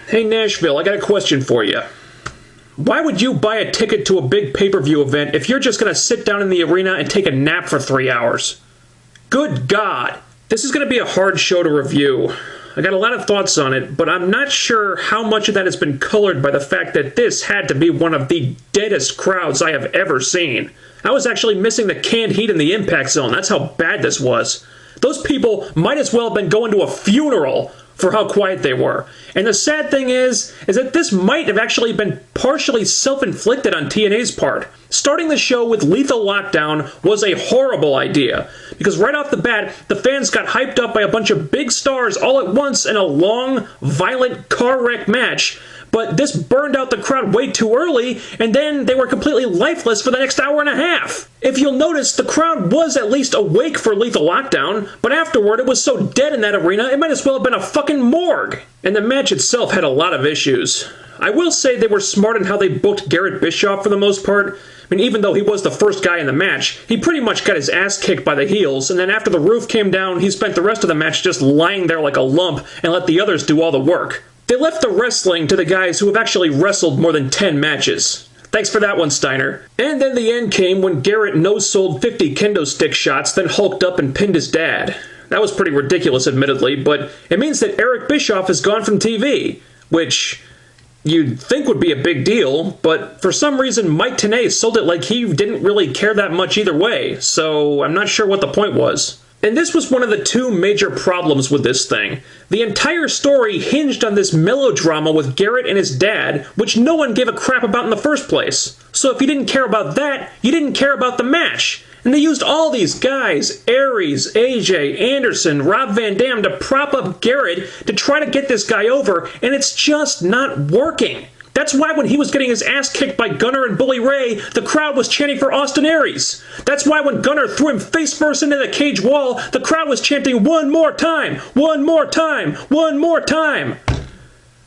Hey Nashville, I got a question for you. Why would you buy a ticket to a big pay-per-view event if you're just going to sit down in the arena and take a nap for 3 hours? Good God! This is going to be a hard show to review. I got a lot of thoughts on it, but I'm not sure how much of that has been colored by the fact that this had to be one of the deadest crowds I have ever seen. I was actually missing the canned heat in the impact zone. That's how bad this was. Those people might as well have been going to a funeral for how quiet they were. And the sad thing is that this might have actually been partially self-inflicted on TNA's part. Starting the show with Lethal Lockdown was a horrible idea, because right off the bat, the fans got hyped up by a bunch of big stars all at once in a long, violent car wreck match, but this burned out the crowd way too early, and then they were completely lifeless for the next hour and a half. If you'll notice, the crowd was at least awake for Lethal Lockdown, but afterward it was so dead in that arena it might as well have been a fucking morgue. And the match itself had a lot of issues. I will say they were smart in how they booked Garrett Bischoff for the most part. I mean, even though he was the first guy in the match, he pretty much got his ass kicked by the heels, and then after the roof came down, he spent the rest of the match just lying there like a lump and let the others do all the work. They left the wrestling to the guys who have actually wrestled more than 10 matches. Thanks for that one, Steiner. And then the end came when Garrett no-sold 50 kendo stick shots, then hulked up and pinned his dad. That was pretty ridiculous, admittedly, but it means that Eric Bischoff has gone from TV, which you'd think would be a big deal, but for some reason Mike Tenay sold it like he didn't really care that much either way, so I'm not sure what the point was. And this was one of the two major problems with this thing. The entire story hinged on this melodrama with Garrett and his dad, which no one gave a crap about in the first place. So if you didn't care about that, you didn't care about the match. And they used all these guys, Aries, AJ, Anderson, Rob Van Dam, to prop up Garrett to try to get this guy over, and it's just not working. That's why when he was getting his ass kicked by Gunner and Bully Ray, the crowd was chanting for Austin Aries. That's why when Gunner threw him face first into the cage wall, the crowd was chanting, "One more time! One more time! One more time!"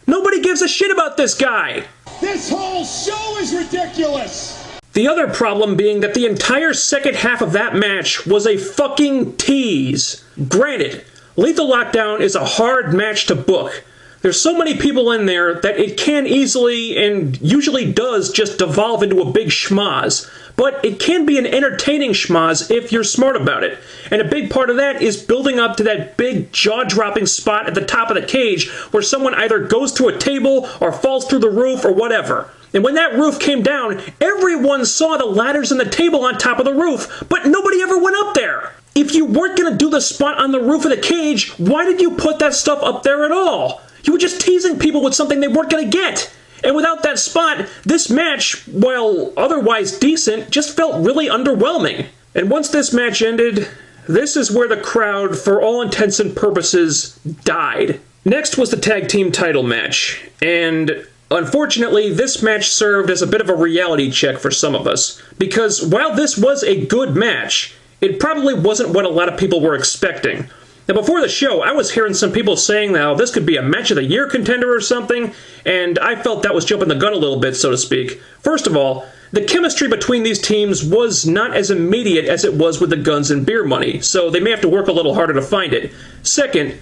Nobody gives a shit about this guy! This whole show is ridiculous! The other problem being that the entire second half of that match was a fucking tease. Granted, Lethal Lockdown is a hard match to book. There's so many people in there that it can easily, and usually does, just devolve into a big schmoz. But it can be an entertaining schmoz if you're smart about it. And a big part of that is building up to that big jaw-dropping spot at the top of the cage where someone either goes through a table or falls through the roof or whatever. And when that roof came down, everyone saw the ladders and the table on top of the roof, but nobody ever went up there. If you weren't going to do the spot on the roof of the cage, why did you put that stuff up there at all? You were just teasing people with something they weren't going to get. And without that spot, this match, while otherwise decent, just felt really underwhelming. And once this match ended, this is where the crowd, for all intents and purposes, died. Next was the tag team title match. And unfortunately, this match served as a bit of a reality check for some of us. Because while this was a good match, it probably wasn't what a lot of people were expecting. Now, before the show, I was hearing some people saying now this could be a match of the year contender or something, and I felt that was jumping the gun a little bit, so to speak. First of all, the chemistry between these teams was not as immediate as it was with the Guns and Beer Money, so they may have to work a little harder to find it. Second,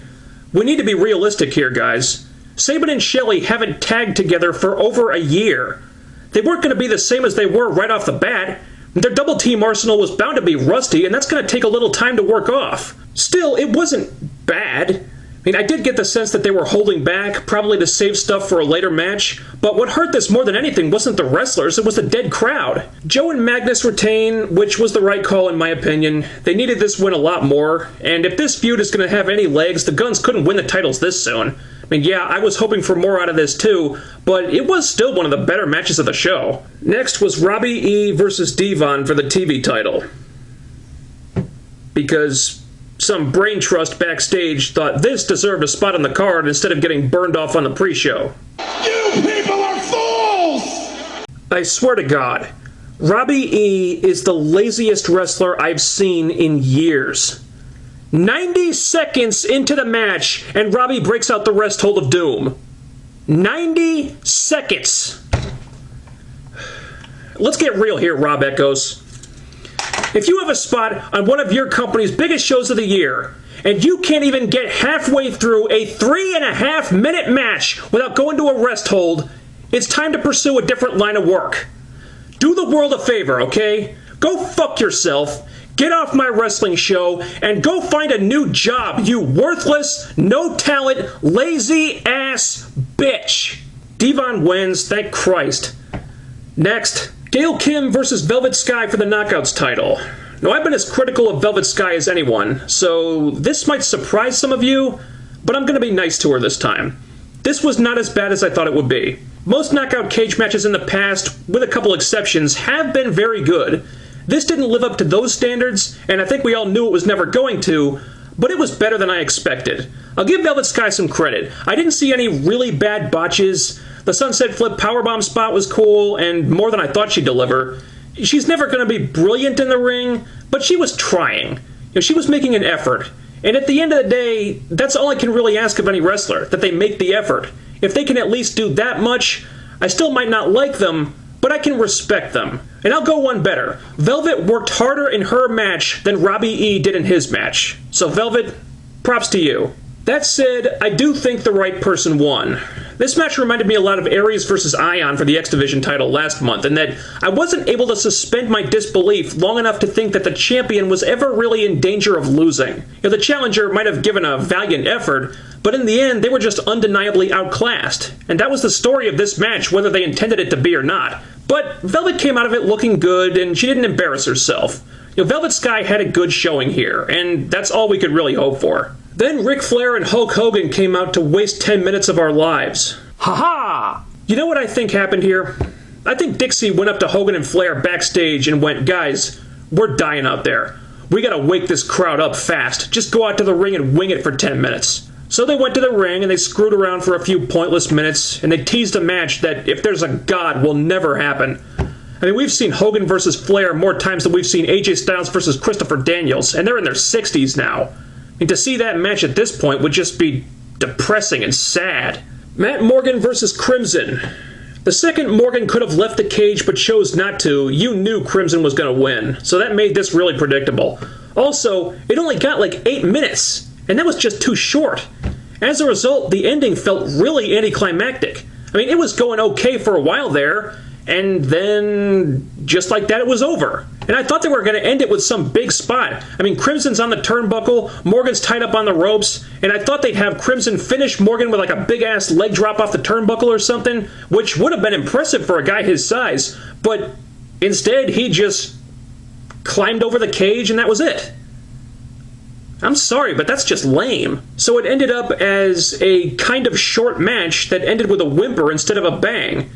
we need to be realistic here, guys. Sabin and Shelley haven't tagged together for over a year. They weren't going to be the same as they were right off the bat. Their double team arsenal was bound to be rusty, and that's going to take a little time to work off. Still, it wasn't bad. I mean, I did get the sense that they were holding back, probably to save stuff for a later match, but what hurt this more than anything wasn't the wrestlers, it was the dead crowd. Joe and Magnus retain, which was the right call in my opinion. They needed this win a lot more, and if this feud is going to have any legs, the Guns couldn't win the titles this soon. I mean, yeah, I was hoping for more out of this too, but it was still one of the better matches of the show. Next was Robbie E versus Devon for the TV title. Because some brain trust backstage thought this deserved a spot on the card instead of getting burned off on the pre-show. You people are fools! I swear to God, Robbie E is the laziest wrestler I've seen in years. 90 seconds into the match, and Robbie breaks out the rest hold of doom. 90 seconds. Let's get real here, Rob Echoes. If you have a spot on one of your company's biggest shows of the year, and you can't even get halfway through a 3.5-minute match without going to a rest hold, it's time to pursue a different line of work. Do the world a favor, okay? Go fuck yourself, get off my wrestling show, and go find a new job, you worthless, no-talent, lazy-ass bitch. Devon wins, thank Christ. Next, Gail Kim versus Velvet Sky for the Knockouts title. Now, I've been as critical of Velvet Sky as anyone, so this might surprise some of you, but I'm going to be nice to her this time. This was not as bad as I thought it would be. Most knockout cage matches in the past, with a couple exceptions, have been very good. This didn't live up to those standards, and I think we all knew it was never going to, but it was better than I expected. I'll give Velvet Sky some credit. I didn't see any really bad botches. The Sunset Flip powerbomb spot was cool, and more than I thought she'd deliver. She's never going to be brilliant in the ring, but she was trying. She was making an effort. And at the end of the day, that's all I can really ask of any wrestler, that they make the effort. If they can at least do that much, I still might not like them, but I can respect them. And I'll go one better. Velvet worked harder in her match than Robbie E did in his match. So Velvet, props to you. That said, I do think the right person won. This match reminded me a lot of Aries vs. Ion for the X Division title last month, in that I wasn't able to suspend my disbelief long enough to think that the champion was ever really in danger of losing. The challenger might have given a valiant effort, but in the end they were just undeniably outclassed. And that was the story of this match, whether they intended it to be or not. But Velvet came out of it looking good, and she didn't embarrass herself. Velvet Sky had a good showing here, and that's all we could really hope for. Then Ric Flair and Hulk Hogan came out to waste 10 minutes of our lives. Ha-ha! You know what I think happened here? I think Dixie went up to Hogan and Flair backstage and went, "Guys, we're dying out there. We gotta wake this crowd up fast. Just go out to the ring and wing it for 10 minutes. So they went to the ring and they screwed around for a few pointless minutes, and they teased a match that, if there's a God, will never happen. I mean, we've seen Hogan versus Flair more times than we've seen AJ Styles versus Christopher Daniels, and they're in their 60s now. And to see that match at this point would just be depressing and sad. Matt Morgan versus Crimson. The second Morgan could have left the cage but chose not to, you knew Crimson was going to win, so that made this really predictable. Also, it only got like 8 minutes, and that was just too short. As a result, the ending felt really anticlimactic. I mean, it was going okay for a while there, and then, just like that, it was over. And I thought they were going to end it with some big spot. I mean, Crimson's on the turnbuckle, Morgan's tied up on the ropes, and I thought they'd have Crimson finish Morgan with like a big-ass leg drop off the turnbuckle or something, which would have been impressive for a guy his size, but instead he just climbed over the cage and that was it. I'm sorry, but that's just lame. So it ended up as a kind of short match that ended with a whimper instead of a bang.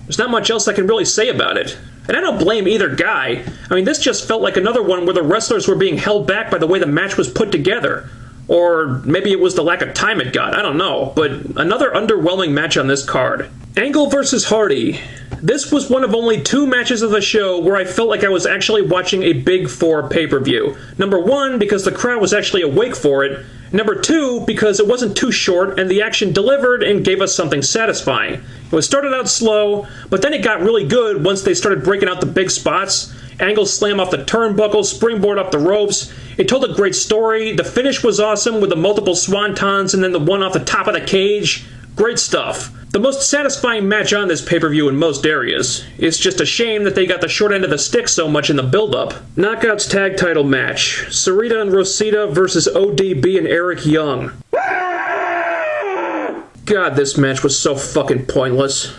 There's not much else I can really say about it. And I don't blame either guy. I mean, this just felt like another one where the wrestlers were being held back by the way the match was put together. Or maybe it was the lack of time it got, I don't know. But another underwhelming match on this card. Angle versus Hardy. This was one of only 2 matches of the show where I felt like I was actually watching a Big 4 pay-per-view. Number 1, because the crowd was actually awake for it. Number 2, because it wasn't too short and the action delivered and gave us something satisfying. It started out slow, but then it got really good once they started breaking out the big spots. Angle slam off the turnbuckle, springboard up the ropes. It told a great story. The finish was awesome with the multiple swantons and then the one off the top of the cage. Great stuff. The most satisfying match on this pay-per-view in most areas. It's just a shame that they got the short end of the stick so much in the build-up. Knockouts tag title match. Sarita and Rosita versus ODB and Eric Young. God, this match was so fucking pointless.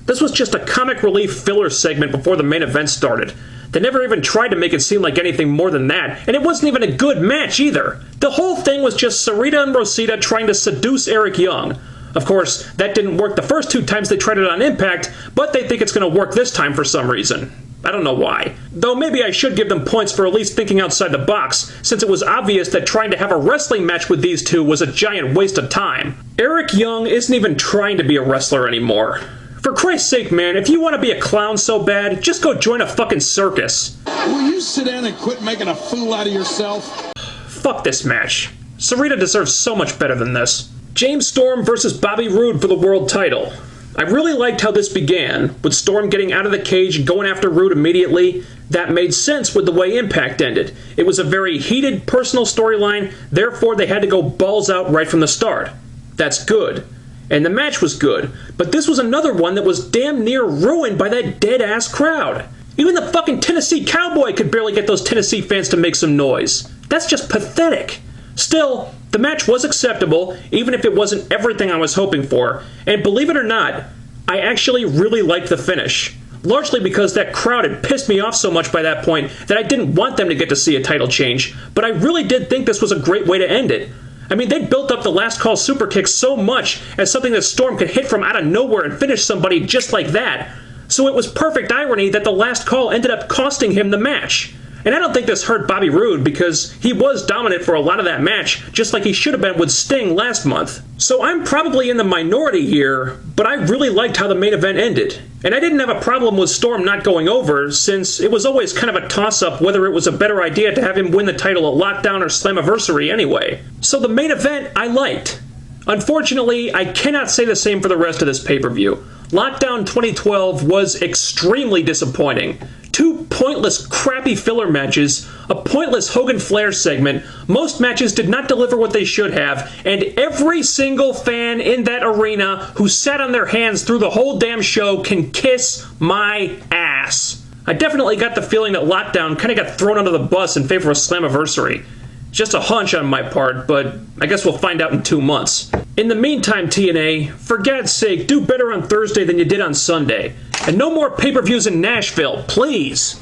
This was just a comic relief filler segment before the main event started. They never even tried to make it seem like anything more than that, and it wasn't even a good match either. The whole thing was just Sarita and Rosita trying to seduce Eric Young. Of course, that didn't work the first 2 times they tried it on iMPACT, but they think it's going to work this time for some reason. I don't know why. Though maybe I should give them points for at least thinking outside the box, since it was obvious that trying to have a wrestling match with these 2 was a giant waste of time. Eric Young isn't even trying to be a wrestler anymore. For Christ's sake, man, if you want to be a clown so bad, just go join a fucking circus. Will you sit down and quit making a fool out of yourself? Fuck this match. Sarita deserves so much better than this. James Storm versus Bobby Roode for the world title. I really liked how this began, with Storm getting out of the cage and going after Roode immediately. That made sense with the way Impact ended. It was a very heated personal storyline, therefore they had to go balls out right from the start. That's good. And the match was good, but this was another one that was damn near ruined by that dead-ass crowd. Even the fucking Tennessee Cowboy could barely get those Tennessee fans to make some noise. That's just pathetic. Still, the match was acceptable, even if it wasn't everything I was hoping for, and believe it or not, I actually really liked the finish. Largely because that crowd had pissed me off so much by that point that I didn't want them to get to see a title change, but I really did think this was a great way to end it. I mean, they built up the last call super kick so much as something that Storm could hit from out of nowhere and finish somebody just like that. So it was perfect irony that the last call ended up costing him the match. And I don't think this hurt Bobby Roode because he was dominant for a lot of that match, just like he should have been with Sting last month. So I'm probably in the minority here, but I really liked how the main event ended. And I didn't have a problem with Storm not going over, since it was always kind of a toss-up whether it was a better idea to have him win the title at Lockdown or Slammiversary anyway. So the main event I liked. Unfortunately, I cannot say the same for the rest of this pay-per-view. Lockdown 2012 was extremely disappointing. 2 pointless, crappy filler matches, a pointless Hogan-Flair segment, most matches did not deliver what they should have, and every single fan in that arena who sat on their hands through the whole damn show can kiss my ass. I definitely got the feeling that Lockdown kind of got thrown under the bus in favor of Slammiversary. Just a hunch on my part, but I guess we'll find out in 2 months. In the meantime, TNA, for God's sake, do better on Thursday than you did on Sunday. And no more pay-per-views in Nashville, please!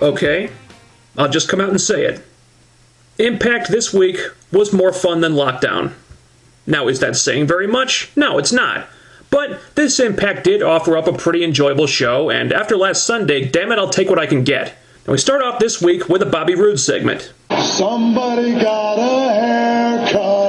Okay, I'll just come out and say it. Impact this week was more fun than Lockdown. Now, is that saying very much? No, it's not. But this Impact did offer up a pretty enjoyable show, and after last Sunday, damn it, I'll take what I can get. And we start off this week with a Bobby Roode segment. Somebody got a haircut.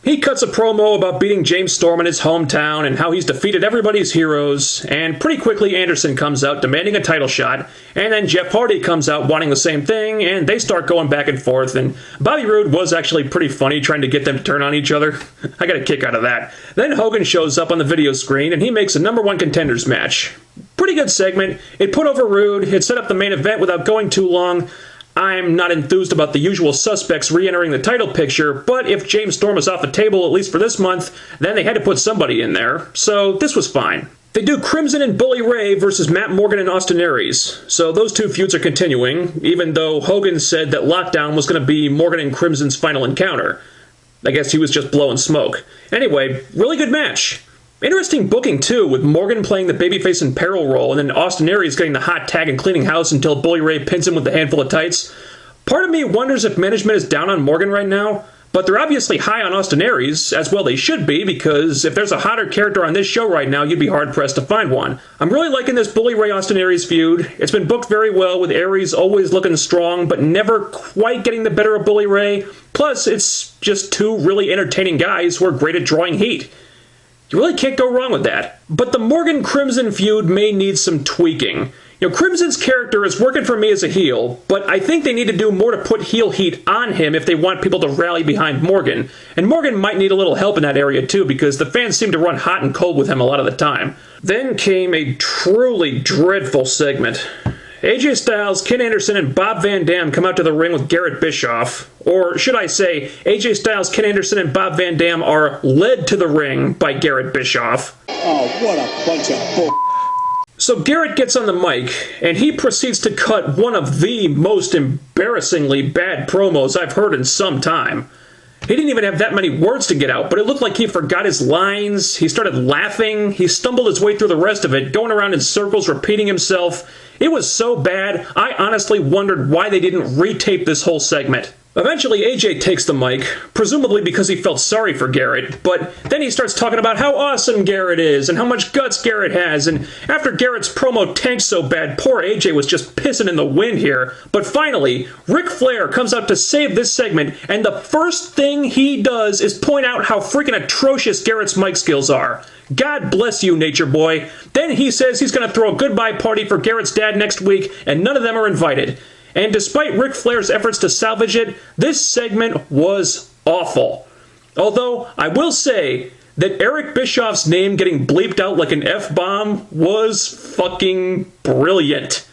He cuts a promo about beating James Storm in his hometown and how he's defeated everybody's heroes, and pretty quickly Anderson comes out demanding a title shot, and then Jeff Hardy comes out wanting the same thing, and they start going back and forth, and Bobby Roode was actually pretty funny trying to get them to turn on each other. I got a kick out of that. Then Hogan shows up on the video screen, and he makes a #1 contenders match. Pretty good segment. It put over Roode, it set up the main event without going too long. I'm not enthused about the usual suspects re-entering the title picture, but if James Storm is off the table, at least for this month, then they had to put somebody in there, so this was fine. They do Crimson and Bully Ray versus Matt Morgan and Austin Aries, so those two feuds are continuing, even though Hogan said that Lockdown was going to be Morgan and Crimson's final encounter. I guess he was just blowing smoke. Anyway, really good match. Interesting booking, too, with Morgan playing the babyface in peril role, and then Austin Aries getting the hot tag and cleaning house until Bully Ray pins him with a handful of tights. Part of me wonders if management is down on Morgan right now, but they're obviously high on Austin Aries, as well they should be, because if there's a hotter character on this show right now, you'd be hard-pressed to find one. I'm really liking this Bully Ray-Austin Aries feud. It's been booked very well, with Aries always looking strong, but never quite getting the better of Bully Ray. Plus, it's just two really entertaining guys who are great at drawing heat. You really can't go wrong with that. But the Morgan-Crimson feud may need some tweaking. You know, Crimson's character is working for me as a heel, but I think they need to do more to put heel heat on him if they want people to rally behind Morgan. And Morgan might need a little help in that area too, because the fans seem to run hot and cold with him a lot of the time. Then came a truly dreadful segment. AJ Styles, Ken Anderson, and Bob Van Dam come out to the ring with Garrett Bischoff. Or should I say, AJ Styles, Ken Anderson, and Bob Van Dam are led to the ring by Garrett Bischoff. Oh, what a bunch of bull. So Garrett gets on the mic, and he proceeds to cut one of the most embarrassingly bad promos I've heard in some time. He didn't even have that many words to get out, but it looked like he forgot his lines. He started laughing. He stumbled his way through the rest of it, going around in circles, repeating himself. It was so bad, I honestly wondered why they didn't retape this whole segment. Eventually, AJ takes the mic, presumably because he felt sorry for Garrett, but then he starts talking about how awesome Garrett is and how much guts Garrett has, and after Garrett's promo tanked so bad, poor AJ was just pissing in the wind here. But finally, Ric Flair comes out to save this segment, and the first thing he does is point out how freaking atrocious Garrett's mic skills are. God bless you, Nature Boy. Then he says he's going to throw a goodbye party for Garrett's dad next week, and none of them are invited. And despite Ric Flair's efforts to salvage it, this segment was awful. Although, I will say that Eric Bischoff's name getting bleeped out like an F-bomb was fucking brilliant.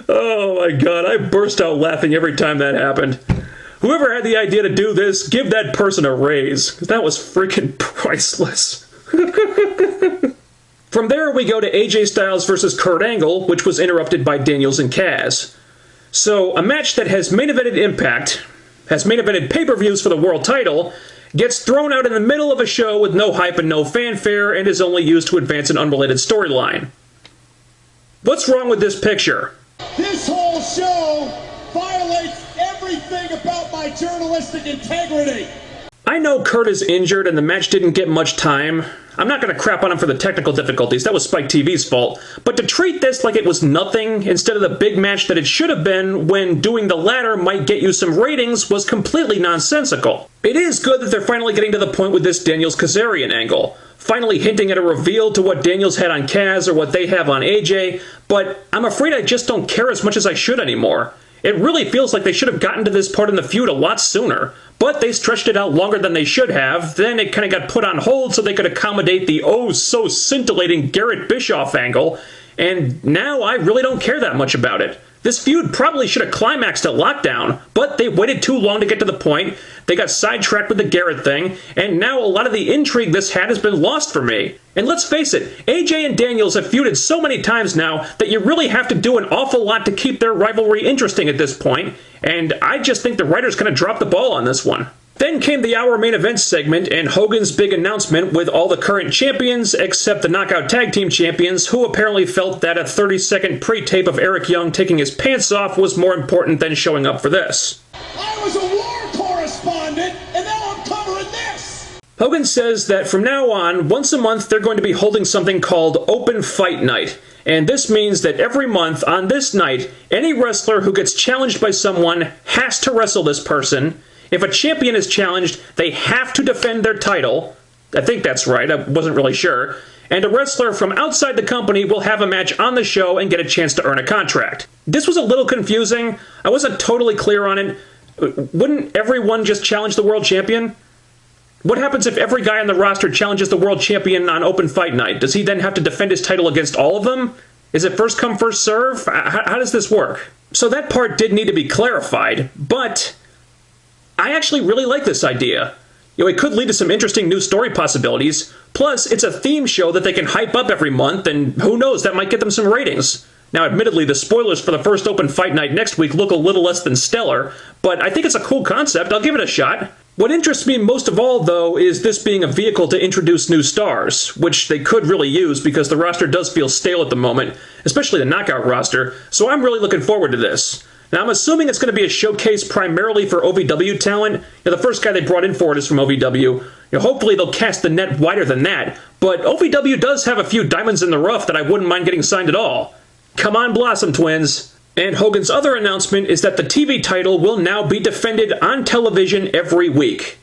Oh my god, I burst out laughing every time that happened. Whoever had the idea to do this, give that person a raise, because that was freaking priceless. From there, we go to AJ Styles versus Kurt Angle, which was interrupted by Daniels and Kaz. So, a match that has main evented Impact, has main evented pay-per-views for the world title, gets thrown out in the middle of a show with no hype and no fanfare, and is only used to advance an unrelated storyline. What's wrong with this picture? This whole show violates everything about my journalistic integrity. I know Kurt is injured and the match didn't get much time. I'm not going to crap on him for the technical difficulties, that was Spike TV's fault. But to treat this like it was nothing instead of the big match that it should have been when doing the latter might get you some ratings was completely nonsensical. It is good that they're finally getting to the point with this Daniels-Kazarian angle. Finally hinting at a reveal to what Daniels had on Kaz or what they have on AJ, but I'm afraid I just don't care as much as I should anymore. It really feels like they should have gotten to this part in the feud a lot sooner, but they stretched it out longer than they should have, then it kind of got put on hold so they could accommodate the oh-so-scintillating Garrett Bischoff angle, and now I really don't care that much about it. This feud probably should have climaxed at Lockdown, but they waited too long to get to the point, they got sidetracked with the Garrett thing, and now a lot of the intrigue this had has been lost for me. And let's face it, AJ and Daniels have feuded so many times now that you really have to do an awful lot to keep their rivalry interesting at this point, and I just think the writer's gonna drop the ball on this one. Then came the hour main event segment and Hogan's big announcement with all the current champions except the Knockout Tag Team champions, who apparently felt that a 30-second pre-tape of Eric Young taking his pants off was more important than showing up for this. I was a war correspondent, and now I'm covering this! Hogan says that from now on, once a month they're going to be holding something called Open Fight Night. And this means that every month on this night, any wrestler who gets challenged by someone has to wrestle this person. If a champion is challenged, they have to defend their title. I think that's right, I wasn't really sure. And a wrestler from outside the company will have a match on the show and get a chance to earn a contract. This was a little confusing. I wasn't totally clear on it. Wouldn't everyone just challenge the world champion? What happens if every guy on the roster challenges the world champion on Open Fight Night? Does he then have to defend his title against all of them? Is it first come, first serve? How does this work? So that part did need to be clarified, but I actually really like this idea. You know, it could lead to some interesting new story possibilities. Plus, it's a theme show that they can hype up every month, and who knows, that might get them some ratings. Now, admittedly, the spoilers for the first Open Fight Night next week look a little less than stellar, but I think it's a cool concept. I'll give it a shot. What interests me most of all, though, is this being a vehicle to introduce new stars, which they could really use because the roster does feel stale at the moment, especially the Knockout roster, so I'm really looking forward to this. Now, I'm assuming it's going to be a showcase primarily for OVW talent. The first guy they brought in for it is from OVW. Hopefully they'll cast the net wider than that, but OVW does have a few diamonds in the rough that I wouldn't mind getting signed at all. Come on, Blossom Twins. And Hogan's other announcement is that the TV title will now be defended on television every week.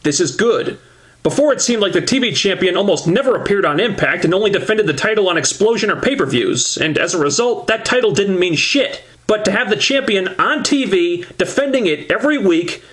This is good. Before, it seemed like the TV champion almost never appeared on Impact and only defended the title on Explosion or pay-per-views, and as a result, that title didn't mean shit. But to have the champion on TV, defending it every week,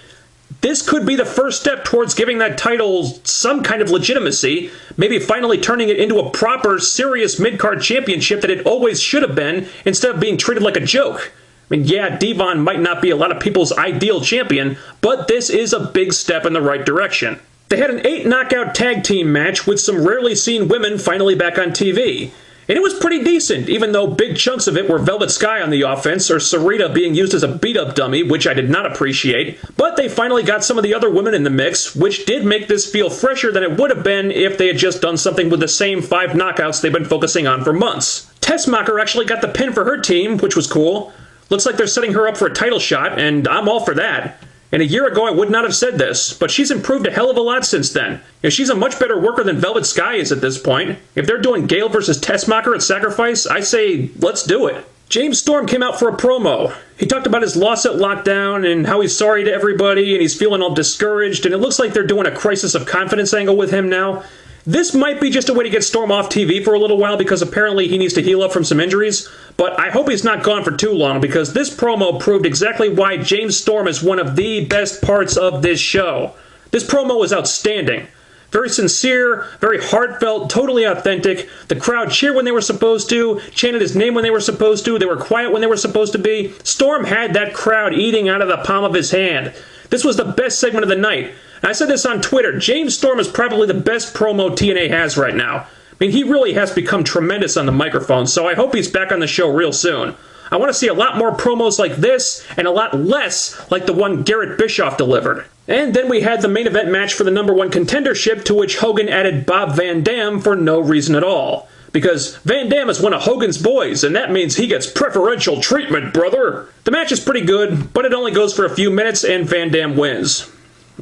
this could be the first step towards giving that title some kind of legitimacy, maybe finally turning it into a proper, serious mid-card championship that it always should have been, instead of being treated like a joke. I mean, yeah, Devon might not be a lot of people's ideal champion, but this is a big step in the right direction. They had an 8-knockout tag team match with some rarely seen women finally back on TV. And it was pretty decent, even though big chunks of it were Velvet Sky on the offense, or Sarita being used as a beat-up dummy, which I did not appreciate. But they finally got some of the other women in the mix, which did make this feel fresher than it would have been if they had just done something with the same 5 knockouts they've been focusing on for months. Tessmacher actually got the pin for her team, which was cool. Looks like they're setting her up for a title shot, and I'm all for that. And a year ago, I would not have said this, but she's improved a hell of a lot since then. She's a much better worker than Velvet Sky is at this point. If they're doing Gale versus Tessmacher at Sacrifice, I say, let's do it. James Storm came out for a promo. He talked about his loss at Lockdown and how he's sorry to everybody and he's feeling all discouraged, and it looks like they're doing a crisis of confidence angle with him now. This might be just a way to get Storm off TV for a little while because apparently he needs to heal up from some injuries, but I hope he's not gone for too long because this promo proved exactly why James Storm is one of the best parts of this show. This promo was outstanding. Very sincere, very heartfelt, totally authentic. The crowd cheered when they were supposed to, chanted his name when they were supposed to, they were quiet when they were supposed to be. Storm had that crowd eating out of the palm of his hand. This was the best segment of the night. I said this on Twitter, James Storm is probably the best promo TNA has right now. I mean, he really has become tremendous on the microphone, so I hope he's back on the show real soon. I want to see a lot more promos like this, and a lot less like the one Garrett Bischoff delivered. And then we had the main event match for the #1 contendership, to which Hogan added Bob Van Dam for no reason at all. Because Van Dam is one of Hogan's boys, and that means he gets preferential treatment, brother! The match is pretty good, but it only goes for a few minutes, and Van Dam wins.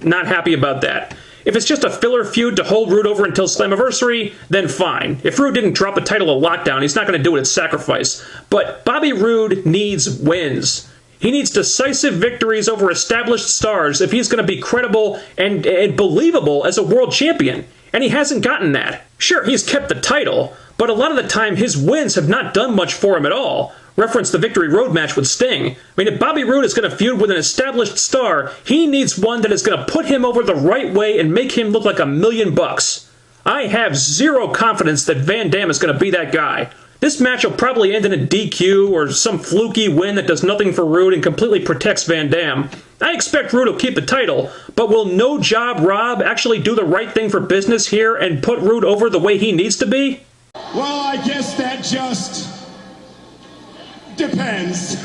Not happy about that. If it's just a filler feud to hold Rude over until Slammiversary, then fine. If Rude didn't drop the title at Lockdown, he's not going to do it at Sacrifice. But Bobby Roode needs wins. He needs decisive victories over established stars if he's going to be credible and believable as a world champion. And he hasn't gotten that. Sure, he's kept the title, but a lot of the time his wins have not done much for him at all. Reference the Victory Road match with Sting. I mean, if Bobby Roode is going to feud with an established star, he needs one that is going to put him over the right way and make him look like $1 million. I have zero confidence that Van Dam is going to be that guy. This match will probably end in a DQ or some fluky win that does nothing for Roode and completely protects Van Dam. I expect Roode will keep the title, but will No Job Rob actually do the right thing for business here and put Roode over the way he needs to be? Well, I guess that just depends.